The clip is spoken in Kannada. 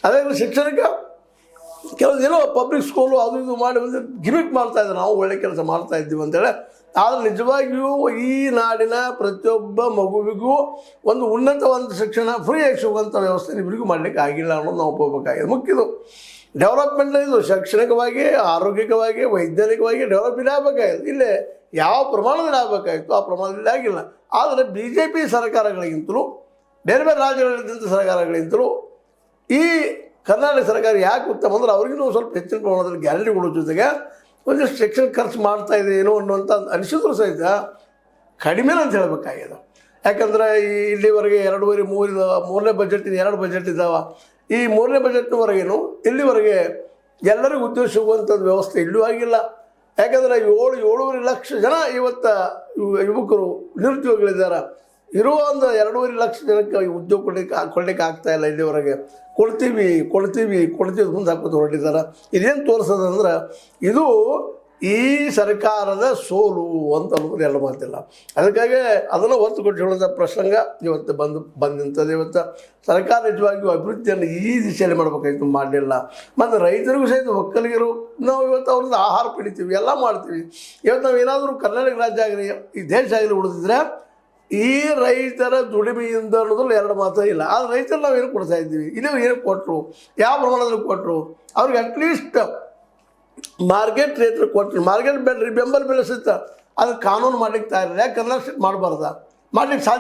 ಅದೇ ಶಿಕ್ಷಣಕ್ಕೆ ಕೆಲವು ಏನೋ ಪಬ್ಲಿಕ್ ಸ್ಕೂಲು ಅದು ಇದು ಮಾಡಿ ಒಂದು ಗಿಮಿಕ್ ಮಾಡ್ತಾಯಿದ್ದಾರೆ, ನಾವು ಒಳ್ಳೆ ಕೆಲಸ ಮಾಡ್ತಾ ಇದ್ದೀವಿ ಅಂತೇಳಿ. ಆದರೆ ನಿಜವಾಗಿಯೂ ಈ ನಾಡಿನ ಪ್ರತಿಯೊಬ್ಬ ಮಗುವಿಗೂ ಒಂದು ಉನ್ನತ ಒಂದು ಶಿಕ್ಷಣ ಫ್ರೀಯಾಗಿ ಸಿಗುವಂಥ ವ್ಯವಸ್ಥೆ ಇಬ್ಬರಿಗೂ ಮಾಡಲಿಕ್ಕೆ ಆಗಿಲ್ಲ ಅನ್ನೋದು ನಾವು ಒಪ್ಪಬೇಕಾಗಿದೆ. ಮುಖ್ಯದು ಡೆವಲಪ್ಮೆಂಟ್ ಇದು ಶೈಕ್ಷಣಿಕವಾಗಿ, ಆರೋಗ್ಯಿಕವಾಗಿ, ವೈಜ್ಞಾನಿಕವಾಗಿ ಡೆವಲಪ್ಮೆಂಟ್ ಆಗಬೇಕಾಗಿತ್ತು. ಇಲ್ಲೇ ಯಾವ ಪ್ರಮಾಣದಲ್ಲಿ ಆಗಬೇಕಾಗಿತ್ತು ಆ ಪ್ರಮಾಣದಲ್ಲಿ ಆಗಿಲ್ಲ. ಆದರೆ BJP ಸರ್ಕಾರಗಳಿಗಿಂತಲೂ ಬೇರೆ ಬೇರೆ ರಾಜ್ಯಗಳಿದ್ದಂಥ ಸರ್ಕಾರಗಳಿಗಿಂತಲೂ ಈ ಕರ್ನಾಟಕ ಸರ್ಕಾರ ಯಾಕೆ ಉತ್ತಮ ಅಂದ್ರೆ ಅವ್ರಿಗೂ ಸ್ವಲ್ಪ ಹೆಚ್ಚಿನ ಪ್ರಮಾಣದಲ್ಲಿ ಗ್ಯಾರಂಟಿಗಳ ಜೊತೆಗೆ ಒಂದಿಷ್ಟು ಶಿಕ್ಷಣ ಖರ್ಚು ಮಾಡ್ತಾ ಇದೆ ಏನೋ ಅನ್ನುವಂಥ ಅನಿಸಿದ್ರು ಸಹಿತ ಕಡಿಮೆ ಅಂತ ಹೇಳಬೇಕಾಗಿದೆ. ಯಾಕಂದರೆ ಇಲ್ಲಿವರೆಗೆ 2.5 ಮೂರನೇ ಬಜೆಟ್ 2 ಬಜೆಟ್ ಇದ್ದಾವೆ. ಈ 3ನೇ ಬಜೆಟ್ನವರೆಗೇನು ಇಲ್ಲಿವರೆಗೆ ಎಲ್ಲರಿಗೂ ಉದ್ಯೋಗ ಸಿಗುವಂಥದ್ದು ವ್ಯವಸ್ಥೆ ಇಲ್ಲೂ ಆಗಿಲ್ಲ. ಯಾಕಂದರೆ 7.5 ಲಕ್ಷ ಜನ ಇವತ್ತು ಯುವಕರು ನಿರುದ್ಯೋಗಿಗಳಿದ್ದಾರೆ. ಇರುವ ಒಂದು 2.5 ಲಕ್ಷ ಜನಕ್ಕೆ ಉದ್ಯೋಗ ಕೊಡಲಿಕ್ಕೆ ಆಗ್ತಾಯಿಲ್ಲ. ಇಲ್ಲಿವರೆಗೆ ಕೊಡ್ತೀವಿ ಮುಂದೆ ಹಾಕೋದು ಹೊರಟಿದ್ದಾರೆ. ಇದೇನು ತೋರಿಸೋದಂದ್ರೆ ಇದು ಈ ಸರ್ಕಾರದ ಸೋಲು ಅಂತ ಅನ್ನೋದು ಎಲ್ಲ ಮಾತಿಲ್ಲ. ಅದಕ್ಕಾಗಿ ಅದನ್ನು ಒತ್ತು ಕೊಟ್ಟು ಹೇಳೋದ ಪ್ರಸಂಗ ಇವತ್ತು ಬಂದಂಥದ್ದು. ಇವತ್ತು ಸರ್ಕಾರ ನಿಜವಾಗಿಯೂ ಅಭಿವೃದ್ಧಿಯನ್ನು ಈ ದಿಶೆಯಲ್ಲಿ ಮಾಡಬೇಕಾಗಿತ್ತು, ಮಾಡಲಿಲ್ಲ. ಮತ್ತು ರೈತರಿಗೂ ಸಹಿತ ಒಕ್ಕಲಿಗರು ನಾವು ಇವತ್ತು ಅವ್ರದ್ದು ಆಹಾರ ಪಡಿತೀವಿ, ಎಲ್ಲ ಮಾಡ್ತೀವಿ. ಇವತ್ತು ನಾವು ಏನಾದರೂ ಕರ್ನಾಟಕ ರಾಜ್ಯ ಆಗಲಿ ಈ ದೇಶ ಆಗಲಿ ಉಳಿದಿದ್ರೆ ಈ ರೈತರ ದುಡಿಮೆಯಿಂದ ಅನ್ನೋದ್ರಲ್ಲಿ 2 ಮಾತು ಇಲ್ಲ. ಆದರೆ ರೈತರು ನಾವು ಏನು ಕೊಡ್ತಾ ಇದ್ದೀವಿ, ಇಲ್ಲಿ ಏನು ಕೊಟ್ಟರು, ಯಾವ ಪ್ರಮಾಣದಲ್ಲಿ ಕೊಟ್ಟರು, ಅವ್ರಿಗೆ ಅಟ್ಲೀಸ್ಟ್ ಮಾರ್ಕೆಟ್ ರೇಟ್ ಕೊಟ್ಟರು. ಮಾರ್ಕೆಟ್ ಬೆಲೆ ಬೆಂಬಲ ಬೆಲೆ ಸಹಿತ ಅದು ಕಾನೂನು ಮಾಡ್ಲಿಕ್ಕೆ ತಯಾರಿಲ್ಲ. ಯಾಕೆ ಕರ್ನಾಟಕ ಮಾಡಬಾರ್ದ, ಮಾಡ್ಲಿಕ್ಕೆ ಸಾಧ್ಯ